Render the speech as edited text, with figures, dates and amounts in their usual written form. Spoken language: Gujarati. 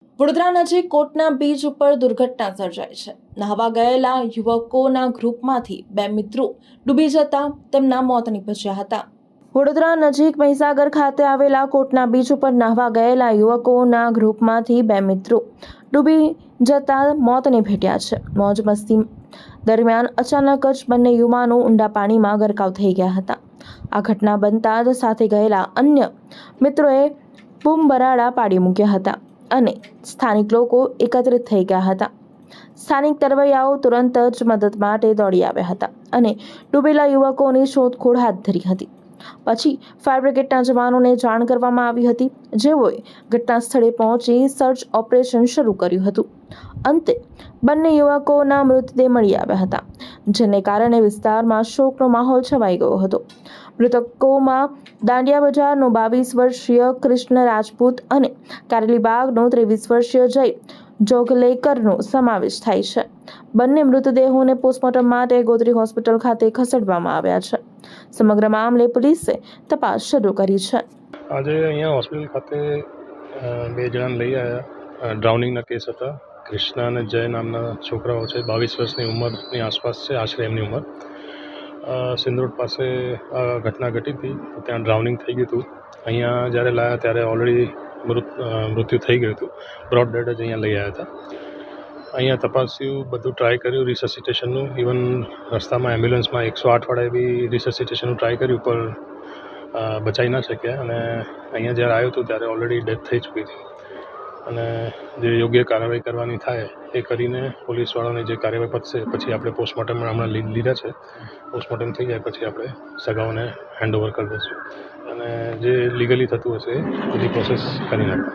વડોદરા નજીક કોટના બીચ ઉપર દુર્ઘટના સર્જાઈ છે. નહાવા ગયેલા યુવકોના ગ્રુપમાંથી બે મિત્રો ડૂબી જતા તેમના મોત નીપજ્યા હતા. વડોદરા નજીક મહીસાગર ખાતે આવેલા કોટના બીચ ઉપર નહાવા ગયેલા યુવકોના ગ્રુપમાંથી બે મિત્રો ડૂબી જતા મોતને ભેટ્યા છે. મોજ મસ્તી દરમિયાન અચાનક જ બંને યુવાનો ઊંડા પાણીમાં ગરકાવ થઈ ગયા હતા. આ ઘટના બનતા જ સાથે ગયેલા અન્ય મિત્રોએ બૂમબરાડા પાડી મૂક્યા હતા અને સ્થાનિક લોકો એકત્રિત થઈ ગયા હતા. સ્થાનિક તરવૈયાઓ તુરંત જ મદદ માટે દોડી આવ્યા હતા અને ડૂબેલા યુવકોની શોધખોળ હાથ ધરી હતી. પછી ફાયર બ્રિગેડના જવાનોને જાણ કરવામાં આવી હતી, જેઓએ ઘટના સ્થળે પહોંચી સર્ચ ઓપરેશન શરૂ કર્યું હતું. અંતે બંને યુવકોના મૃતદેહ મળી આવ્યા હતા, જેને કારણે વિસ્તારમાં શોકનો માહોલ છવાઈ ગયો હતો. મૃતકોમાં દાંડિયા બજારનો 22 વર્ષીય કૃષ્ણ રાજપૂત અને કારેલીબાગનો 23 વર્ષીય જય જોગલેકરનો સમાવેશ થાય છે. બંને મૃતદેહોને પોસ્ટમોર્ટમ માટે ગોત્રી હોસ્પિટલ ખાતે ખસેડવામાં આવ્યા છે. સમગ્ર મામલે પોલીસે તપાસ શરૂ કરી છે. આજે અહીંયા હોસ્પિટલ ખાતે બે જણાને લઈ આવ્યા. ડ્રાઉનિંગના કેસ હતા. કૃષ્ણ અને જય નામના છોકરાઓ છે. 22 વર્ષની ઉંમરની આસપાસ છે, આશરે એમની ઉંમર. સિંદરોડ પાસે આ ઘટના ઘટી હતી, તો ત્યાં ડ્રાઉનિંગ થઈ ગયું હતું. અહીંયા જ્યારે લાવ્યા ત્યારે ઓલરેડી મૃત્યુ થઈ ગયું હતું. બ્રોડ ડેડ જ અહીંયા લઈ આવ્યા હતા. અહીંયા તપાસ્યું, બધું ટ્રાય કર્યું રિસસિટેશનનું. ઇવન રસ્તામાં એમ્બ્યુલન્સમાં 108વાળાએ બી રિસસિટેશનનું ટ્રાય કર્યું, પણ બચાવી ના શક્યા. અને અહીંયા જ્યારે આવ્યો હતો ત્યારે ઓલરેડી ડેથ થઈ ચૂકી હતી. અને જે યોગ્ય કાર્યવાહી કરવાની થાય એ કરીને પોલીસવાળાની જે કાર્યવાહી પતશે પછી આપણે પોસ્ટમોર્ટમ હમણાં લીધા છે. પોસ્ટમોર્ટમ થઈ જાય પછી આપણે સગાઓને હેન્ડઓવર કરી દઈશું અને જે લીગલી થતું હશે એ બધી પ્રોસેસ કરી નાખીશું.